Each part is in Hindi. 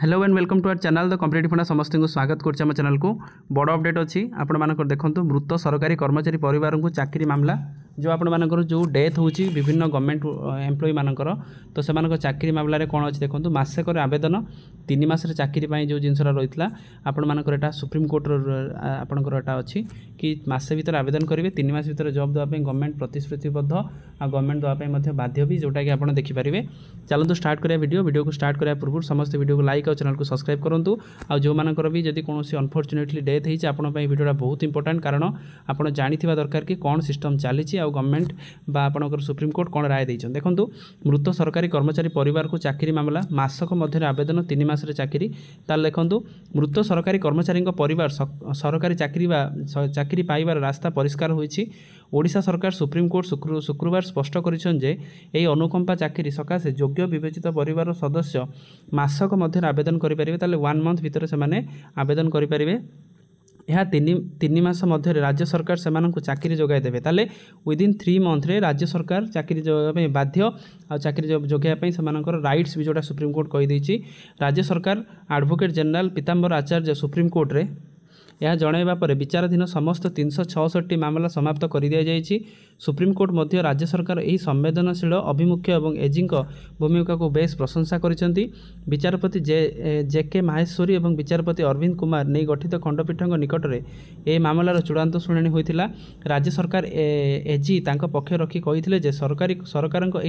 Hello and welcome to our channel the competitive funda समस्त को स्वागत करम चैनल को बड़ अपडेट अच्छी आपण देखो मृत सरकारी कर्मचारी परिवार को चाकरी मामला जो आपण जो डेथ हो विभिन्न गवर्नमेंट एम्प्लॉय मानकर तो से चाकरी मामलें कौन अच्छी देखो मसेकर आवेदन 3 मास चाकरी जो जिनसा रही है आपण सुप्रीम कोर्ट आपंकर यहाँ अच्छी कि मसे भर आवेदन करेंगे 3 मास भर जॉब देवाई गवर्नमेंट प्रतिश्रुतिबद्ध आ गवर्नमेंट देवाई बाध्य भी जोटा कि आप देखिपारे। चलते स्टार्ट करिया वीडियो को स्टार्ट करिया पूर्व समस्त वीडियो को लाइक और चैनल को सब्सक्राइब करूँ आ जो मानकर भी जब कौन अनफॉर्चुनेटली डेथ होती है वीडियोटा बहुत इंपोर्टेंट कारण आप जाना दरकार कि कौन सिस्टम चली गवर्नमेंट बा आपनकर सुप्रीम कोर्ट कौन राय देइछन। देखंतु मृत सरकारी कर्मचारी परिवार को चाकरी मामला मासक मध्य आवेदन 3 मास चाकरी ताल देखंतु मृत सरकारी कर्मचारी परिवार सरकारी चाकरी पाइबार रास्ता परिष्कार होइछि। ओडिशा सरकार सुप्रीम कोर्ट शुक्रवार स्पष्ट करिछन जे एई अनुकंपा चाकरी सकाशे योग्य विवेचित परिवार सदस्य मासक मध्य आवेदन करि परिबे ताले 1 मंथ भितर से माने आवेदन करि परिबे। यह 3 मास मध्य राज्य सरकार से चाकरी जोगाई देवे ताले विदिन 3 मंथ रे राज्य सरकार चाकरी जोगाई बाध्य आ चाकरी जोगाई से राइट्स भी जोटा सुप्रीम कोर्ट कही देछि। राज्य सरकार एडवोकेट जनरल पीताम्बर आचार्य सुप्रीम कोर्ट रे यह जनइबा पर विचाराधीन समस्त 366 मामला समाप्त कर दि जाइछि। सुप्रीम कोर्ट मध्य राज्य सरकार यही संवेदनशील अभिमुख्य और एजिंग भूमिका को बेस प्रशंसा करिसेंति। विचारपति जे.के. माहेश्वरी और विचारपति अरविंद कुमार नहीं गठित खंडपीठ निकट में यह मामलार चूड़ांत शुणाणी होता। राज्य सरकार एजी तांको पक्ष रखी कही सरकार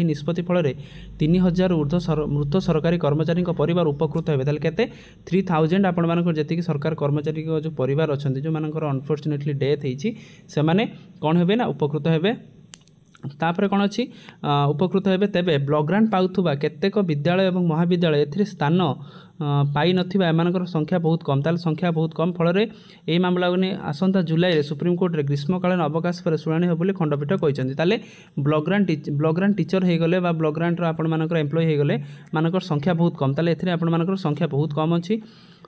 निष्पत्ति फल 3000 ऊर्ध्व मृत सरकारी कर्मचारी परिवार उपकृत हेबे। ताले केते 3000 आपण मानकर जेतिकी सरकार कर्मचारी जो परिवार अच्छा जो मानकर अनफॉर्चुनेटली डेथ होती से माने कौन हेबे ना उपकृत हेबे। तापर कौन अच्छी उपकृत हेबे तेबे ब्लॉक ग्रांट पाउथुबा केतेक विद्यालय और महाविद्यालय एथिरे स्थान पाई नथिबा एमानकर संख्या बहुत कम ताल संख्या बहुत कम फल ए मामला ने आसंता जुलाई सुप्रीम कोर्ट रे ग्रीष्मकालीन अवकाश पर शुणाणी हो बोली खंडपीठ कहते। ताले ब्लॉक ग्रांट टीचर हो गले ब्लॉक ग्रांट आपण मानकर एम्प्लॉय हो गले मानकर संख्या बहुत कम ताले एथिरे आपण मानकर संख्या बहुत कम अच्छी।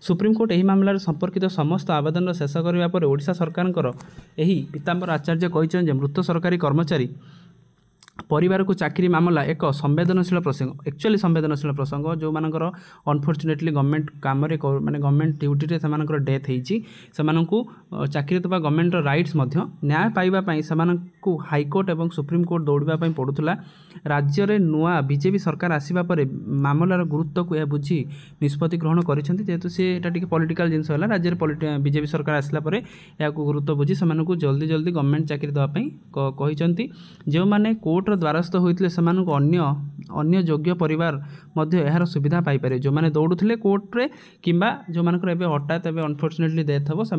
सुप्रीम कोर्ट यही मामलार संपर्कित समस्त आवेदन शेष करने पर ओडिशा सरकार यही पीताम्बर आचार्य कहते मृत सरकारी कर्मचारी परिवार को चाकरी मामला एक संवेदनशील प्रसंग एक्चुअली संवेदनशील प्रसंग जो मानकर अनफॉर्चुनेटली गवर्नमेंट काम माने गवर्नमेंट ड्यूटी रे सेमानकर डेथ होती से चाकरी देवा गवर्नमेंट राइट्स न्याय पाइबापी से हाईकोर्ट और सुप्रीम कोर्ट दौड़ापी पड़ूला। राज्य में नुआ बीजेपी सरकार आसवा पर मामलार गुरुत्व को यह बुझी निष्पत्ति ग्रहण करेतु सी पॉलिटिकल जिनस है राज्य में बीजेपी सरकार आसला पर यह गुरुत्व बुझी से जल्दी जल्दी गवर्नमेंट चाकरी देवाई कहते। जो मैंने कोर्ट द्वारस्थ होते अन्य योग्य परिवार यार सुविधा पाइपर जो मैंने दौड़ुले कोर्ट रे किंबा जो मानकर हठात अनफॉर्चुनेटली डेथ हम से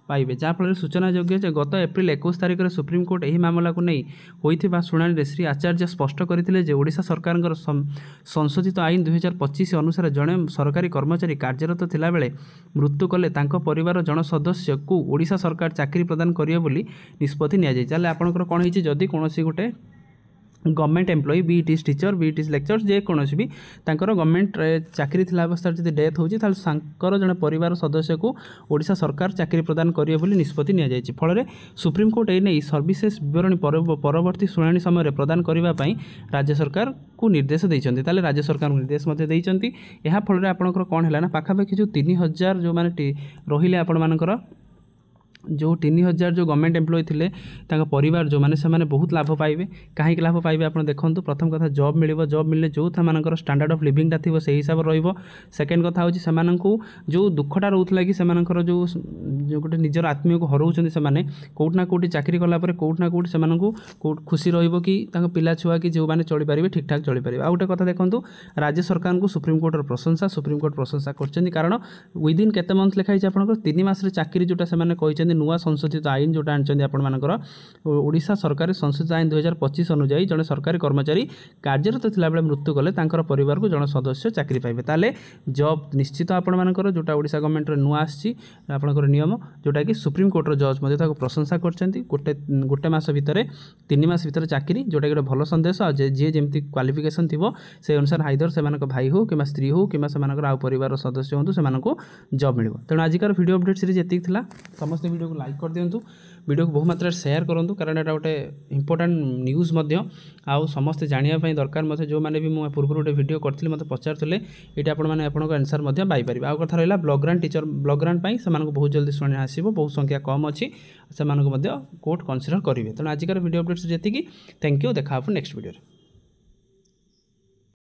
पाइबे। जहाँफल सूचना योग्य गत एप्रिल 21 तारिख में सुप्रीम कोर्ट यही मामला को नहीं होता शुणाणी श्री आचार्य स्पष्ट करते ओडिशा सरकार संशोधित आईन 2025 अनुसार जड़े सरकारी कर्मचारी कार्यरत थिला बेले मृत्यु कले परिवार जन सदस्य को ओडिशा सरकार चाकरी प्रदान करियो बोली निष्पत्ति निया जाय। ताले आपनकर कोन हिची जदी कोनोसी गोटे government employ be it is teacher be it is lecture जेकोसी भी गवर्नमेंट चाकरी थिला अवस्था जब डेथ होची जड़े परिवार सदस्य को ओडिशा सरकार चाकरी प्रदान करियो बोली निष्पत्ति निया जायछि। फल सुप्रीम कोर्ट एने सर्विसेस विवरणी परवर्ती शुणाणी समय प्रदान करने राज्य सरकार को निर्देश देइछन्ति। ताले राज्य सरकार निर्देश मते देइछन्ति। एहा फल आपनकर कोन हैला ना पाखापाखि जो 3000 जो माने रहिले आपण मानकर जो 3000 जो गवर्नमेंट एम्प्लॉय थिले परिवार जो माने से माने बहुत लाभ पाइबे। कहीं लाभ पाइबे आप देखो प्रथम कथा जॉब मिलिबो जॉब मिलले जो था मानकर स्टैंडर्ड ऑफ लिविंगटा थी से हिसाब रहिबो। सेकेंड कथा होची सेमानंकु जो दुखटा रहउतला कि सेमानकर जो गोटे निजर आत्मीय को हरउछन्ति से माने कोउट ना कोउटी चाकरी कला पर कोउट ना कोउटी सेमानंकु खुशी रहिबो कि तांका पिला छुआ कि जो माने चली पारिबे ठीक ठाक चली पारिबे। आ गोटे कथा देखंतु राज्य सरकार को सुप्रीम कोर्ट प्रशंसा करछन्ति कारण विदिन केते मंथ लिखाई छै आपनकर 3 मास रे चाकरी जोटा से माने कहिछन्ति नुआ संशोधित आईन जोटा आनी आपंकर ओडिशा सरकार संशोधित आईन 2025 अनुजाई जड़े सरकारी कर्मचारी कार्यरत थिला बेले मृत्यु कले परिवार को जन सदस्य चाकरी पाइबे। ताले जॉब निश्चित आपंकर जोटा ओडिशा गवर्नमेंट नुआ आसी आपंकर नियम जोटा कि सुप्रीम कोर्ट जज मध्य प्रशंसा करछन्ति। गोटे मास भितर 3 मास भितर चाकरी जोटा कि भल संदेश जी जमी क्वालिफिकेशन थी से अनुसार हाइदर से भाई हो कि स्त्री हो कि आउ परिवार सदस्य हूँ से जॉब मिल। तेणु आजिकार वीडियो अपडेट सीरीज एतिक थिला। समस्त वीडियो वीडियो को लाइक कर दिंतु वीडियो को बहु मात्रा शेयर करूँ कारण यहाँ गोटे इंपोर्टाट न्यूज आउ समस्ते जानापी दरकार जो मैंने भी मुझे पूर्व गोटे वीडियो करी मतलब पचारे ये आपको आंसर पाइपर आउ कथा रहा block grant teacher block grant से बहुत जल्दी शुणी आसो बहुत संख्या कम अच्छी से कोर्ट कनसीडर करेंगे तेणु आजिकार वीडियो अपडेट्स जी थैंक यू देखा नेक्स्ट वीडियो।